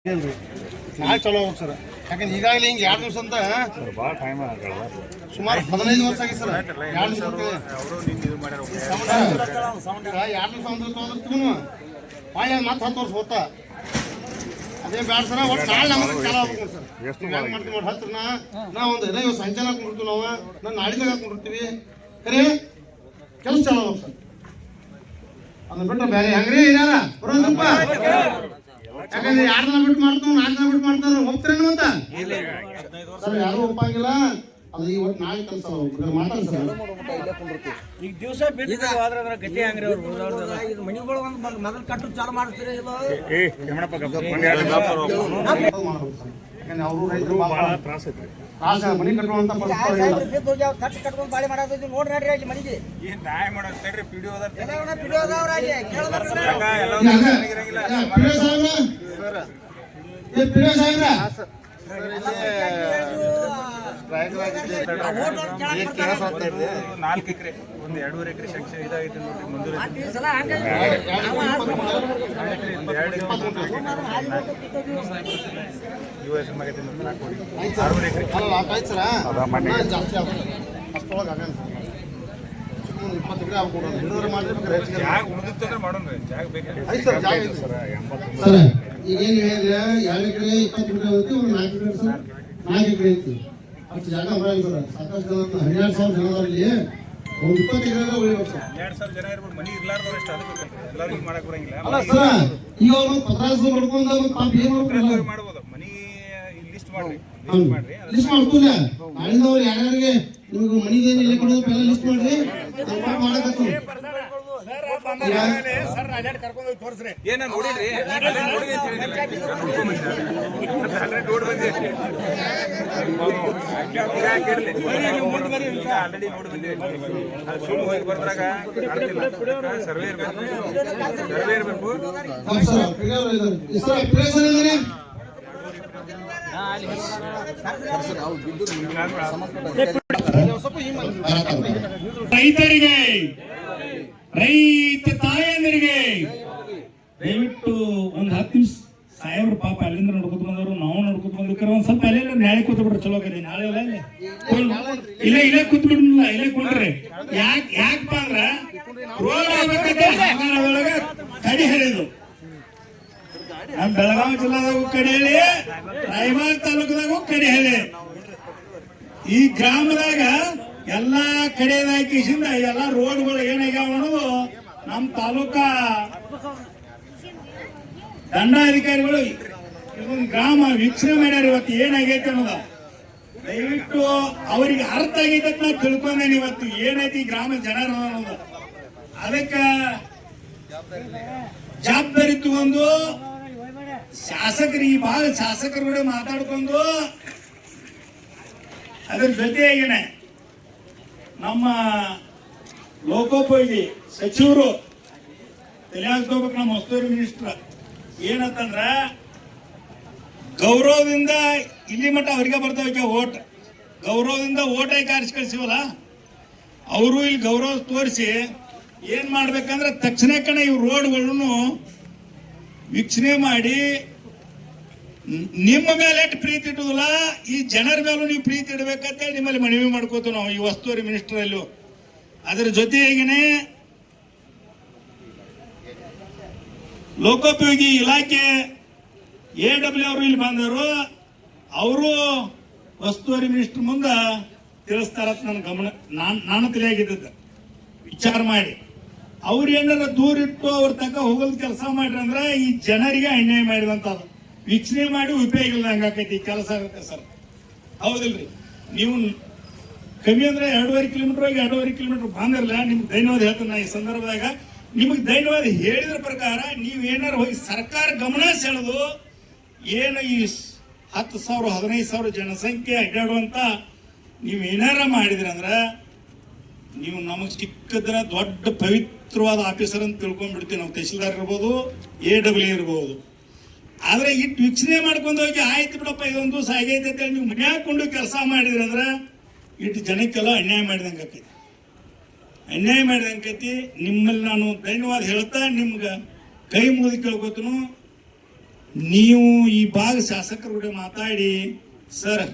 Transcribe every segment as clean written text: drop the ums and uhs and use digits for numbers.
ನಾಳೆ ಚಲೋ ಹೋಗಿ ಸರ್. ಯಾಕಂದ್ರೆ ಈಗಾಗಲೇ ಹಿಂಗೆ 2 ದಿವಸ ಅಂತ ಸುಮಾರು 15 ವರ್ಷ ಆಗಿ ಸರ್. 2 ದಿವಸ 2 ದಿವಸ ಅಂದ್ರೆ ಮತ್ತೆ 10 ವರ್ಷ ಹೋಗ್ತಾ ಅದೇ ಬ್ಯಾಡ ಸರ. ಒಟ್ಟು ನಾಳೆ ನಮಗೆ ಚಾಲ ಆಗ್ಬೇಕು ಸರ್. ಹೆಂಗೆ ಮಾಡ್ತೀವಿ ನೋಡಿ ಹತ್ರ ನಾವು ಒಂದು ಇವತ್ತು ಸಂಜೆ ಹಾಕೊಂಡಿರ್ತೀವಿ, ನಾವು ನಾಳಿದಾಗ ಹಾಕೊಂಡಿರ್ತೀವಿ. ಖರೆ ಕೆಲಸ ಚಾಲ ಹೋಗ್ ಸರ್. ಅದನ್ನ ಬಿಟ್ಟರೆ ಬೇರೆ ಹೆಂಗ್ರಿ ಇದಾರ ಬರೋದಪ್ಪ. ಯಾಕಂದ್ರೆ 2 ದಿನ ಬಿಟ್ಟು ಮಾಡ್ತಾವ, 4 ದಿನ ಬಿಟ್ಟು ಮಾಡ್ತಾರ, ಹೋಗ್ತಾರೇನು ಅಂತ ಸರ್. ಯಾರು ಒಪ್ಪಂಗಿಲ್ಲ. ಅದು ಇವತ್ತು ನಾಳೆ ಕೆಲಸ ಮಾತಾಡ ಸರ್. ಈಗ ದಿವಸ ಬಿಟ್ಟು ಗಟ್ಟಿ ಹಂಗ್ರಿ ಅವ್ರು ಮನಿಗಳು ಒಂದು ಮೊದಲು ಕಟ್ಟು ಚಾಲು ಮಾಡ್ತೀರಿ. ಯಾಕಂದ್ರೆ ಅವರು ರೈತರು ಬಹಳ ತ್ರಾಸ ಐತ್ರಿ. ಮನಿ ಕಟ್ಟುವಂತ ಕಟ್ಟು ಕಟ್ಕೊಂಡು ಬಾಳೆ ಮಾಡೋದು ನೋಡ್ರಿ ನಡ್ರಿ ಅಲ್ಲಿ ಮನಿಗೆ ನ್ಯಾಯ ಮಾಡೋದು ನಾಲ್ಕು ಎಕರೆ ಒಂದು 2.5 ಎಕರೆ ಸೆಕ್ಷನ್ ಇದಾಗಿದೆ ನೋಡ್ರಿ. ಮಂಜೂರು US ಆಗೈತೆ 6 ಎಕರೆ ಜಾಸ್ತಿ ಆಗುತ್ತೆ. ಅಷ್ಟೊಳಗೆ ಆಗಲ್ಲ ಸರ್. 20 ಎಕರೆ ಆಗ್ಬೋದು ಮಾಡಿದ್ರೆ ಜಾಗ ಉಳಿದಿತ್ತಂದ್ರೆ ಮಾಡೋಣ. ಜಾಗ ಬೇಕಾಗಿ ಸರ್. ಈಗೇನು ಹೇಳಿದ್ರೆ 2 ಎಕರೆ 20 ಎಕರೆ ಹೋಗುತ್ತೆ, ಒಂದು 4 ಎಕರೆ ಸರ್ 4 ಎಕರೆ ಐತಿ. ಅಷ್ಟು ಜಾಗ ಬರಲ್ಲ ಸರ್. ಸಾಕಷ್ಟು ಜನ 12,000 ಜನದಲ್ಲಿ ಒಂದು 20 ಎಕರೆ ಉಳಿಬೇಕು ಸರ್. 2,000 ಜನ ಇರ್ಬೋದು. ಮನಿ ಇರ್ಲಾರ್ದವ್ರು ಎಷ್ಟು ಅದಕ್ಕೆ ಎಲ್ಲರಿಗೂ ಮಾಡಕ್ ಬರಂಗಿಲ್ಲ. ಅಲ್ಲ ಸರ್, ಈಗ ಅವರು ಪತ್ರಾಸು ಮಾಡ್ಕೊಂಡು ಪಾಪ ಏನು ಮಾಡ್ಬೋದು. ಮನಿ ಲಿಸ್ಟ್ ಮಾಡ್ರಿ, ಲಿಸ್ಟ್ ಮಾಡ್ತೀವಿ. ನಾಳಿಂದವ್ರು ಯಾರ್ಯಾರಿಗೆ ನಿಮ್ಗೆ ಮನಿದೇನು ಇಲ್ಲ ಕೊಡೋದು ಎಲ್ಲ ಲಿಸ್ಟ್ ಮಾಡ್ರಿ. ನಾವು ಮಾಡಕತ್ತೀವಿ. ಏನ ನೋಡಿದ್ರಿ ಆಲ್ರೆಡಿ ನೋಡಿ ಬಂದಿವಿ. ಸುಮ್ಮನೆ ಹೋಗಿ ಬರ್ದ್ರಾಗ ಸರ್ವೆ ಇರ್ಬೇಕು, ಸರ್ವೆ ಇರ್ಬೇಕು. ರೈತರಿಗೆ, ರೈತ ತಾಯಂದರಿಗೆ ದಯವಿಟ್ಟು ಒಂದು 10 ನಿಮಿಷ ಸಾಹೇಬ್ರು ಪಾಪ ಅಲ್ಲಿಂದ ನೋಡ್ಕೊತ ಬಂದವರು, ನಾವು ನೋಡ್ಕೊತ ಬಂದಿರ್ತಾರೆ. ಒಂದ್ ಸ್ವಲ್ಪ ಅಲ್ಲೆಲ್ಲ ನಾಳೆ ಕೂತ್ ಬಿಡ್ರಿ. ಚಲೋ ಆಗೈತಿ. ನಾಳೆ ಇಲ್ಲೇ ಕೂತ್ ಬಿಡ್ಲಿಲ್ಲ, ಇಲ್ಲೇ ಕುಂಡ್ರಿ. ಯಾಕಪ್ಪ ಅಂದ್ರ ರೋಡ್ ಆಗ್ಬೇಕಂತ ಕಡಿ ಹೇಳಿದ್ರು. ನಮ್ ಬೆಳಗಾವಿ ಜಿಲ್ಲಾದಾಗೂ ಕಡಿ ಹೇಳಿ, ರಾಯಬಾಗ್ ತಾಲೂಕದಾಗೂ ಕಡಿ ಹೇಳಿ. ಈ ಗ್ರಾಮದಾಗ ಎಲ್ಲಾ ಕಡೆದಾಕಿಸಿಂದ ಎಲ್ಲಾ ರೋಡ್ಗಳು ಏನಾಗ್ಯಾವ ಅನ್ನೋದು ನಮ್ಮ ತಾಲೂಕಾ ದಂಡಾಧಿಕಾರಿಗಳು ಇದೊಂದು ಗ್ರಾಮ ವೀಕ್ಷಣೆ ಮಾಡ್ಯಾರ. ಇವತ್ತು ಏನಾಗೈತೆ ಅನ್ನೋದ ದಯವಿಟ್ಟು ಅವರಿಗೆ ಅರ್ಥ ಆಗೈತೆ ಅಂತ ನಾ ತಿಳ್ಕೊಂಡೇನೆ. ಇವತ್ತು ಏನೈತಿ ಗ್ರಾಮ ಜನರ ಅನ್ನೋದು ಅದಕ್ಕ ಜವಾಬ್ದಾರಿ ತಗೊಂಡು ಶಾಸಕರು ಈ ಭಾಗ ಶಾಸಕರು ಕೂಡ ಮಾತಾಡ್ಕೊಂಡು ಅದ್ರ ಜೊತೆಯಾಗಿನೇ ನಮ್ಮ ಲೋಕೋಪಯೋಗಿ ಸಚಿವರು ತಲೆಯಾಗ್ಕೋಬೇಕು. ನಮ್ಮ ಉಸ್ತುವಾರಿ ಮಿನಿಸ್ಟರ್ ಏನಂತಂದ್ರ ಗೌರವದಿಂದ ಇಲ್ಲಿ ಮಟ್ಟ ಅವ್ರಿಗೆ ಬರ್ತಾವ ಓಟ್. ಗೌರವದಿಂದ ಓಟ್ ಆಗಿ ಆರಿಸಿ ಕಳಿಸಿವಲ್ಲ, ಅವರು ಇಲ್ಲಿ ಗೌರವ ತೋರಿಸಿ ಏನ್ ಮಾಡ್ಬೇಕಂದ್ರೆ ತಕ್ಷಣ ಕಣ ಇವ್ ರೋಡ್ಗಳನ್ನು ವೀಕ್ಷಣೆ ಮಾಡಿ ನಿಮ್ಮ ಮೇಲೆ ಎಷ್ಟು ಪ್ರೀತಿ ಇಟ್ಟುದಿಲ್ಲ, ಈ ಜನರ ಮೇಲೂ ನೀವು ಪ್ರೀತಿ ಇಡಬೇಕಂತ ನಿಮ್ಮಲ್ಲಿ ಮನವಿ ಮಾಡ್ಕೋತೀವಿ ನಾವು ಈ ಉಸ್ತುವಾರಿ ಮಿನಿಸ್ಟರ್ ಅಲ್ಲೂ. ಅದರ ಜೊತೆಗೇನೆ ಲೋಕೋಪಯೋಗಿ ಇಲಾಖೆ AW ಅವರು ಇಲ್ಲಿ ಬಂದರು. ಅವರು ಉಸ್ತುವಾರಿ ಮಿನಿಸ್ಟರ್ ಮುಂದೆ ತಿಳಿಸ್ತಾರ ನನ್ನ ಗಮನ ನಾನು ತಿಳಿಯಾಗಿದ್ದ ವಿಚಾರ ಮಾಡಿ. ಅವ್ರು ಏನಾರ ದೂರ ಇಟ್ಟು ಅವ್ರ ತನಕ ಹೋಗಲ್ ಕೆಲಸ ಮಾಡ್ರಿ ಅಂದ್ರೆ ಈ ಜನರಿಗೆ ಅನ್ಯಾಯ ಮಾಡಿದಂತ ವೀಕ್ಷಣೆ ಮಾಡಿ ಉಪಯೋಗ ಇಲ್ಲ ಹಂಗಾಕೈತಿ ಕೆಲಸ ಆಗುತ್ತೆ ಸರ್. ಹೌದಿಲ್ರಿ? ನೀವು ಕಮ್ಮಿ ಅಂದ್ರೆ 2.5 ಕಿಲೋಮೀಟರ್ ಹೋಗಿ 2.5 ಕಿಲೋಮೀಟರ್ ಬಂದಿರಲ್ಲ. ನಿಮ್ಗೆ ಧನ್ಯವಾದ ಹೇಳ್ತೀನಿ ನಾ ಈ ಸಂದರ್ಭದಾಗ. ನಿಮಗೆ ಧನ್ಯವಾದ ಹೇಳಿದ್ರ ಪ್ರಕಾರ ನೀವು ಏನಾರು ಹೋಗಿ ಸರ್ಕಾರ ಗಮನ ಸೆಳೆದು ಏನು ಈ 10,000 15,000 ಜನಸಂಖ್ಯೆ ಅಡ್ಡಾಡುವಂತ ನೀವು ಏನಾರ ಮಾಡಿದ್ರಿ ಅಂದ್ರ ನೀವು ನಮಗ್ ಚಿಕ್ಕದ್ರ ದೊಡ್ಡ ಪವಿತ್ರವಾದ ಆಫೀಸರ್ ಅಂತ ತಿಳ್ಕೊಂಡ್ಬಿಡ್ತೀವಿ. ನಾವು ತಹಶೀಲ್ದಾರ್ ಇರ್ಬೋದು, AW ಇರ್ಬೋದು. ಆದ್ರೆ ಇಟ್ಟು ವೀಕ್ಷಣೆ ಮಾಡ್ಕೊಂಡು ಹೋಗಿ ಆಯ್ತು ಬಿಡಪ್ಪ ಇದೊಂದು ದಿವಸ ಆಗೈತೆ ಅಂತ ನೀವು ಮನ್ಯಾಗ ಕೊಂಡು ಕೆಲಸ ಮಾಡಿದ್ರಿ ಅಂದ್ರೆ ಇಟ್ಟು ಜನಕ್ಕೆಲ್ಲ ಅನ್ಯಾಯ ಮಾಡಿದಂಗೆ ಆಕೈತಿ. ಅನ್ಯಾಯ ಮಾಡಿದಂಕೈತಿ. ನಿಮ್ಮಲ್ಲಿ ನಾನು ಧನ್ಯವಾದ ಹೇಳ್ತಾ ನಿಮ್ಗೆ ಕೈ ಮುಗಿದು ಕೇಳ್ಕೊತನು. ನೀವು ಈ ಭಾಗ ಶಾಸಕರ ಕೂಡ ಮಾತಾಡಿ ಸರ್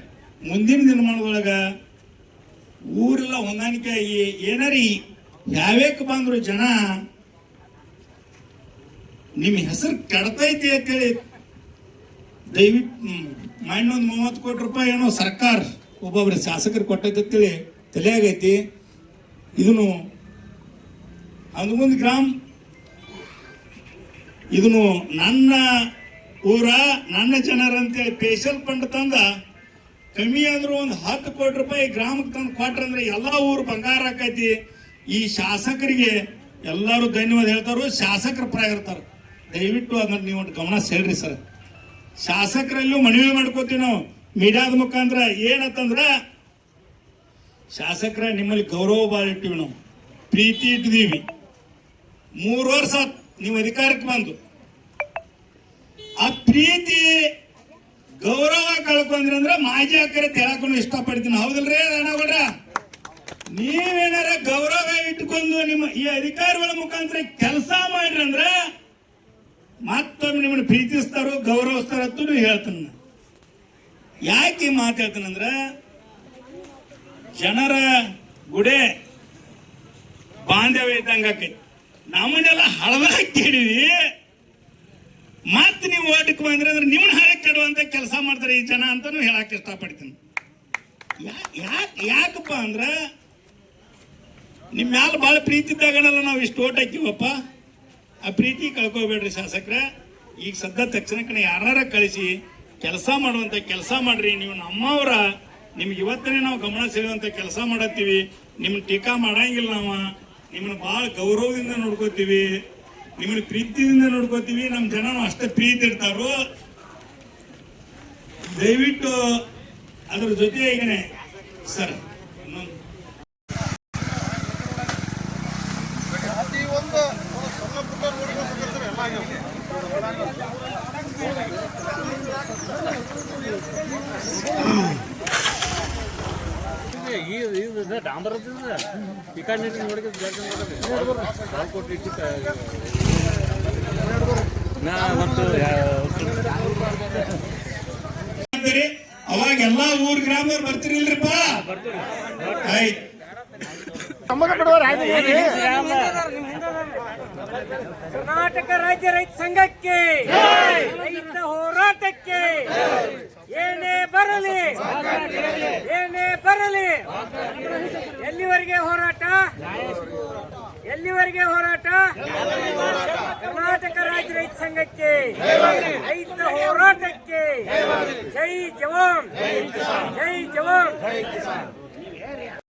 ಮುಂದಿನ ದಿನಮಾನದೊಳಗ ಊರೆಲ್ಲ ಹೊಂದಾಣಿಕೆ ಏನಾರಿ ಯಾವ್ಯಾಕೆ ಬಂದ್ರು ಜನ ನಿಮ್ಮ ಹೆಸರು ಕೆಡ್ತೈತಿ ಅಂತೇಳಿ ದಯವಿಟ್ಟು ಇನ್ನೊಂದು 30 ಕೋಟಿ ರೂಪಾಯಿ ಏನೋ ಸರ್ಕಾರ ಒಬ್ಬೊಬ್ರು ಶಾಸಕರು ಕೊಟ್ಟೈತಿ ಅಂತೇಳಿ ತಲೆಯಾಗೈತಿ. ಇದನ್ನು ಹನಗೊಂದು ಗ್ರಾಮ ಇದನ್ನು ನನ್ನ ಊರ ನನ್ನ ಜನರ ಅಂತೇಳಿ ಸ್ಪೆಷಲ್ ಫಂಡ್ ತಂದ ಕಮ್ಮಿ ಅಂದ್ರೂ ಒಂದು 10 ಕೋಟಿ ರೂಪಾಯಿ ಗ್ರಾಮಕ್ಕೆ ತಂದು ಕೊಟ್ರಂದ್ರೆ ಎಲ್ಲ ಊರು ಬಂಗಾರ ಆಕೈತಿ. ಈ ಶಾಸಕರಿಗೆ ಎಲ್ಲರೂ ಧನ್ಯವಾದ ಹೇಳ್ತಾರೋ, ಶಾಸಕರ ಪರ ಇರ್ತಾರೆ. ದಯವಿಟ್ಟು ಅದನ್ನ ನೀವು ಗಮನ ಸೆಳ್ರಿ ಸರ್. ಶಾಸಕರಲ್ಲೂ ಮನವಿ ಮಾಡ್ಕೋತೀವಿ ನಾವು ಮೀಡಿಯಾದ ಮುಖಾಂತರ. ಏನಂತಂದ್ರ ಶಾಸಕರ ನಿಮ್ಮಲ್ಲಿ ಗೌರವ ಭಾಳ ಇಟ್ಟಿವಿ, ನಾವು ಪ್ರೀತಿ ಇಟ್ಟಿದೀವಿ. 3 ವರ್ಷ ನೀವು ಅಧಿಕಾರಕ್ಕೆ ಬಂದು ಆ ಪ್ರೀತಿ ಗೌರವ ಕಳ್ಕೊಂಡ್ರಿ ಅಂದ್ರೆ ಮಾಜಿ ಅಕ್ಕರೆ ಹೇಳಕ್ಕೂ ಇಷ್ಟಪಡ್ತೀನಿ. ಹೌದಲ್ರಿ ಅಣ್ಣಗೌಡ್ರ? ನೀವೇನಾರ ಗೌರವ ಇಟ್ಕೊಂಡು ನಿಮ್ಮ ಈ ಅಧಿಕಾರಿಗಳ ಮುಖಾಂತರ ಕೆಲಸ ಮಾಡ್ರಿ ಅಂದ್ರೆ ಮತ್ತೊಮ್ಮೆ ನಿಮ್ಮನ್ನು ಪ್ರೀತಿಸ್ತಾರೋ ಗೌರವಿಸ್ತಾರ ಅಂತ ಹೇಳ್ತಾನ. ಯಾಕೆ ಮಾತಾಡ್ತಾನಂದ್ರ ಜನರ ಗುಡೆ ಬಾಂಧವ್ಯ ಇದ್ದಂಗ ಆಕೈತಿ. ನಮ್ಮನ್ನೆಲ್ಲ ಹಳದಾಗ ಕೇಳಿವಿ, ಮತ್ತೆ ನೀವು ಓಟಕ್ಕೆ ಬಂದ್ರೆ ಅಂದ್ರೆ ನಿಮ್ಮನ್ನ ಹಾಳಕ್ಕೆ ಕೆಡುವಂತ ಕೆಲಸ ಮಾಡ್ತಾರೆ ಈ ಜನ ಅಂತಾನು ಹೇಳಕ್ ಇಷ್ಟಪಡ್ತೀನಿ. ಯಾಕಪ್ಪ ಅಂದ್ರ ನಿಮ್ಮ ಮ್ಯಾಲ ಭಾಳ ಪ್ರೀತಿ ಇದ್ದಾಗನಲ್ಲ ನಾವು ಇಷ್ಟು ಓಟ್ ಹಾಕಿವಪ್ಪ. ಆ ಪ್ರೀತಿ ಕಳ್ಕೋಬೇಡ್ರಿ ಶಾಸಕರ. ಈಗ ಸದ್ದ ತಕ್ಷಣಕ್ಕೆ ಯಾರ ಕಳಿಸಿ ಕೆಲಸ ಮಾಡುವಂತ ಕೆಲಸ ಮಾಡ್ರಿ. ನೀವು ನಮ್ಮವರ, ನಿಮ್ಗೆ ಇವತ್ತನೇ ನಾವು ಗಮನ ಸೆಳೆಯುವಂತ ಕೆಲಸ ಮಾಡತ್ತೀವಿ. ನಿಮ್ಮನ್ನ ಟೀಕಾ ಮಾಡಂಗಿಲ್ಲ. ನಾವು ನಿಮ್ಮನ್ನ ಭಾಳ ಗೌರವದಿಂದ ನೋಡ್ಕೋತೀವಿ, ನಿಮ್ಮನ್ನ ಪ್ರೀತಿಯಿಂದ ನೋಡ್ಕೋತೀವಿ. ನಮ್ಮ ಜನ ಅಷ್ಟೇ ಪ್ರೀತಿ ಇರ್ತಾರೋ. ದಯವಿಟ್ಟು ಅದ್ರ ಜೊತೆ ಈಗನೆ ಸರ್ ಒಂದು ಸಣ್ಣ ಪುಟ್ಟ ರೋಡ್ಗಳು ಎಲ್ಲ ಆಗ್ಯಾವ. ಡಾಂಬರ್ ಈ ಕಡೆ ನೋಡಿದ್ರೆ ಅವಾಗ ಎಲ್ಲಾ ಊರ್ ಗ್ರಾಮದವ್ರು ಬರ್ತಿರಿಲ್ರಿಪ್ಪ? ಆಯ್ತು. ಕರ್ನಾಟಕ ರಾಜ್ಯ ರೈತ ಸಂಘಕ್ಕೆ, ರೈತ ಹೋರಾಟಕ್ಕೆ ಏನೇ ಬರಲಿ ಎಲ್ಲಿವರೆಗೆ ಹೋರಾಟ? ಕರ್ನಾಟಕ ರಾಜ್ಯ ರೈತ ಸಂಘಕ್ಕೆ, ರೈತ ಹೋರಾಟಕ್ಕೆ. ಜೈ ಜವಾನ್, ಜೈ ಜವಾನ್.